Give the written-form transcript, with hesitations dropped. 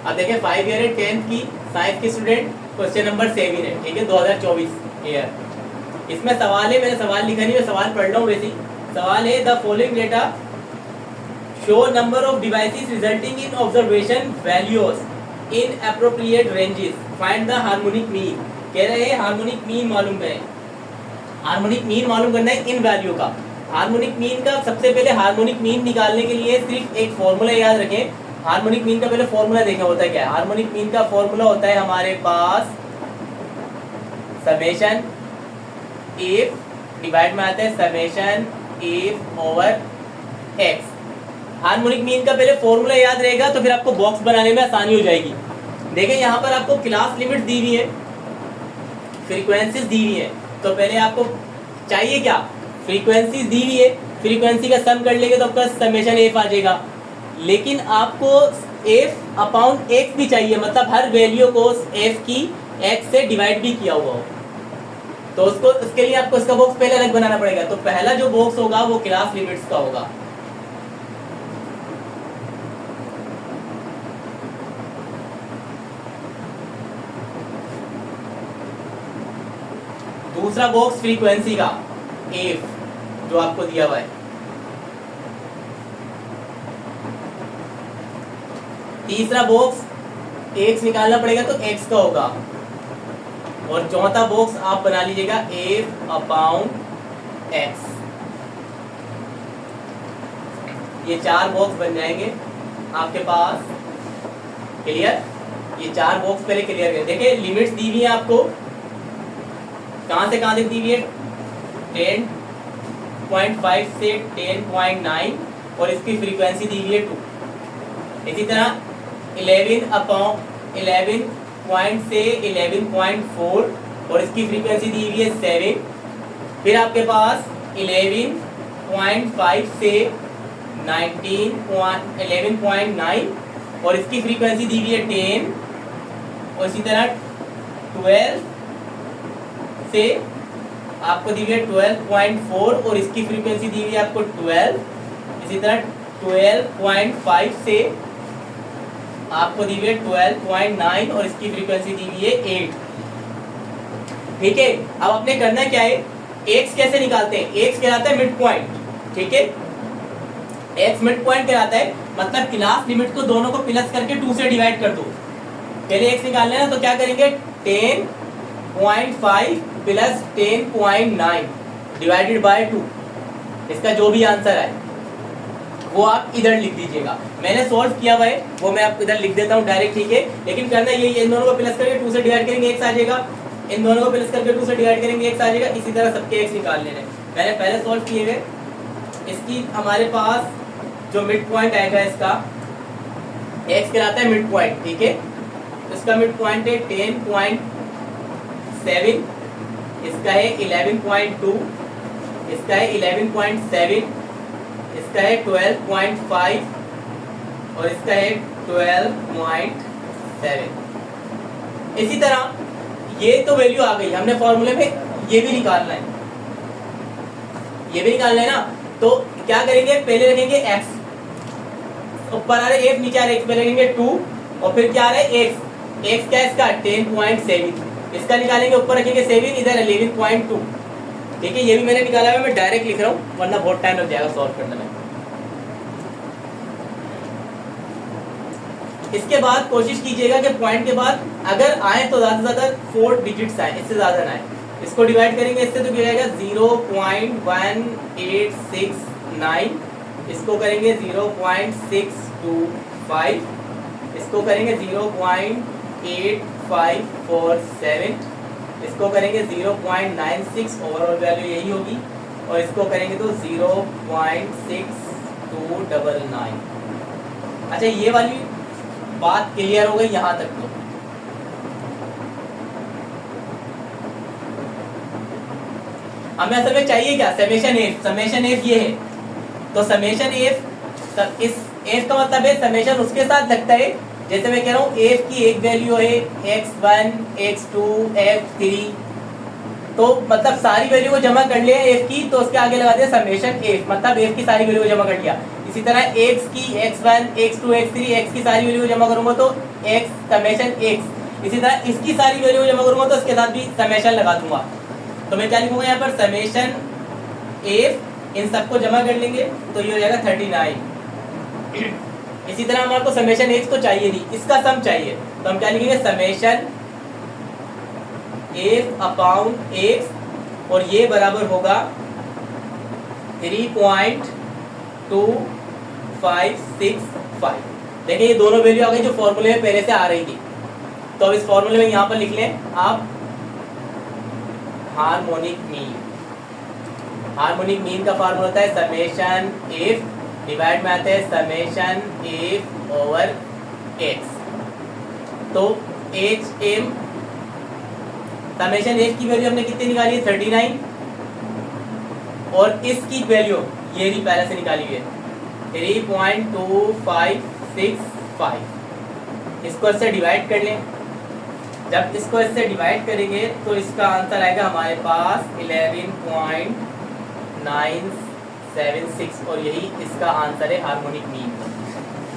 अब देखिए 5 ईयर है 10th की साइंस की स्टूडेंट, क्वेश्चन नंबर 7 है, ठीक है, 2024 ईयर। इसमें सवाल है, मैंने सवाल लिखा नहीं, मैं सवाल पढ़ रहा हूँ वैसे ही। सवाल है the following data show number of devices resulting in observation values in appropriate ranges, find the harmonic mean. कह रहे हैं हार्मोनिक मीन मालूम करें। हार्मोनिक मीन मालूम करना है इन वैल्यू का। हार्मोनिक मीन का सबसे पहले हार्मोनिक मीन निकालने के लिए सिर्फ एक फॉर्मूला याद रखें। हार्मोनिक मीन का पहले फॉर्मूला देखें होता है क्या है। हार्मोनिक मीन का फॉर्मूला होता है हमारे पास समेशन इफ, डिवाइड में आता है summation if over x. Harmonic mean का पहले फॉर्मूला याद रहेगा तो फिर आपको बॉक्स बनाने में आसानी हो जाएगी। देखिए यहाँ पर आपको क्लास लिमिट दी हुई है, फ्रीक्वेंसीज दी हुई है, तो पहले आपको चाहिए क्या, फ्रीक्वेंसीज दी हुई है, फ्रीक्वेंसी का सम कर लेंगे तो आपका समेशन एफ आ जाएगा। लेकिन आपको एफ अपॉन एक्स भी चाहिए, मतलब हर वैल्यू को एफ की एक्स से डिवाइड भी किया हुआ हो, तो उसके लिए आपको इसका बॉक्स पहले अलग बनाना पड़ेगा। तो पहला जो बॉक्स होगा वो क्लास लिमिट्स का होगा। दूसरा बॉक्स फ्रीक्वेंसी का एफ जो आपको दिया हुआ है। तीसरा बॉक्स एक्स निकालना पड़ेगा तो एक्स का होगा। और चौथा बॉक्स आप बना लीजिएगा एफ अपॉन एक्स। ये 4 बॉक्स बन जाएंगे आपके पास। क्लियर? ये 4 बॉक्स पहले क्लियर कर। देखिए लिमिट्स दी हुई है आपको, कहां से कहां तक दी हुई है, 10.5 से 10.9 और इसकी फ्रीक्वेंसी दी हुई है 2। इसी तरह 11 अपॉन 11 पॉइंट से 11.4 और इसकी फ्रीक्वेंसी दी हुई है 7। फिर आपके पास 11.5 से 11.9 और इसकी फ्रीक्वेंसी दी हुई है 10। और इसी तरह 12 से आपको दी हुई है 12.4 और इसकी फ्रीक्वेंसी दी हुई है आपको 12। इसी तरह 12.5 से आपको दी हुई है 12.9 और इसकी फ्रीक्वेंसी दी हुई है 8। ठीक है, अब आपने करना क्या है, एक्स कैसे निकालते हैं, एक्स कहलाता है मिड पॉइंट। ठीक है, एक्स मिड पॉइंट कहलाता है, मतलब क्लास लिमिट को दोनों को प्लस करके 2 से डिवाइड कर दो। पहले एक्स निकालना है ना, तो क्या करेंगे, 10.5 प्लस 10.9 डिवाइडेड बाय 2। इसका जो भी आंसर है वो आप इधर लिख दीजिएगा। मैंने सॉल्व किया हुआ है वो मैं आपको इधर लिख देता हूँ डायरेक्ट। ठीक है, लेकिन करना ये इन दोनों को प्लस करके 2 से डिवाइड करेंगे एक्स आ जाएगा, इन दोनों को प्लस करके 2 से डिवाइड करेंगे एक्स आ जाएगा। इसी तरह सबके एक्स निकाल लेने। मैंने पहले सॉल्व किए हुए। इसकी हमारे पास जो मिड पॉइंट आएगा, इसका एक्स कहलाता है मिड पॉइंट। ठीक है, इसका मिड पॉइंट है 10.7, इसका है 11.2, इसका है 11.7, इसका है 12.5 और इसका है 12.7। इसी तरह ये तो वैल्यू आ गई, हमने फॉर्मूले में ये भी निकालना है, ये भी निकालना है ना। तो क्या करेंगे, पहले रखेंगे x, ऊपर आ रहा है f, नीचे आ रहा है x, पहले रखेंगे 2 और फिर क्या आ रहा है x, x क्या है इसका 10.7, इसका निकालेंगे, ऊपर रखेंगे 7, इधर 11.2। ठीक है, ये भी मैंने निकाला है, मैं डायरेक्ट लिख रहा हूँ वरना बहुत टाइम लग जाएगा सॉल्व करने में। इसके बाद कोशिश कीजिएगा कि पॉइंट के बाद अगर आए तो ज्यादा से ज्यादा 4 डिजिट्स आए, इससे ज्यादा ना आए। इसको डिवाइड करेंगे इससे तो क्या आएगा 0.1869, इसको करेंगे 0.625, इसको करेंगे 0.8547, इसको करेंगे 0.96, ओवरऑल वैल्यू यही होगी, और इसको करेंगे तो 0.6299। अच्छा, ये वाली बात क्लियर हो गई यहाँ तक। तो हमें असल में चाहिए क्या, समेशन एफ। समेशन एफ ये है, तो समेशन एफ, इस एफ का मतलब है समेशन उसके साथ लगता है, जैसे मैं कह रहा हूँ एफ की एक वैल्यू है x1, x2, f3, तो मतलब सारी वैल्यू को जमा कर लिया एफ की, तो उसके आगे लगा दिया समेशन एफ, मतलब एफ की सारी वैल्यू को जमा कर लिया। इसी तरह x की x1 x2 x3 x की सारी वैल्यू जमा करूंगा तो x समेशन x। इसी तरह इसकी सारी वैल्यू जमा करूंगा तो इसके साथ भी समेशन लगा दूंगा। तो मैं क्या लिखूंगा यहाँ पर समेशन f, इन सबको जमा कर लेंगे तो ये हो जाएगा 39। इसी तरह हमारे को समेशन x तो चाहिए नहीं, इसका सम चाहिए, तो हम क्या लिखेंगे समेशन f अपॉन x, और ये बराबर होगा 3.2565। देखिए ये दोनों वैल्यू आ गई जो फॉर्मूले में पहले से आ रही थी। तो अब इस फॉर्मूले में यहाँ पर लिख लें आप हार्मोनिक मीन। हार्मोनिक मीन का फार्मूला होता है समेशन एफ, डिवाइड में आता है समेशन एफ ओवर एक्स। तो एच एम समेशन एफ की वैल्यू हमने कितनी निकाली है 39, और इसकी वैल्यू ये भी पहले से निकाली हुई है 3.2565। इसको इससे डिवाइड कर लें। जब इसको इससे डिवाइड करेंगे तो इसका आंसर आएगा हमारे पास 11.976, और यही इसका आंसर है हार्मोनिक मीन।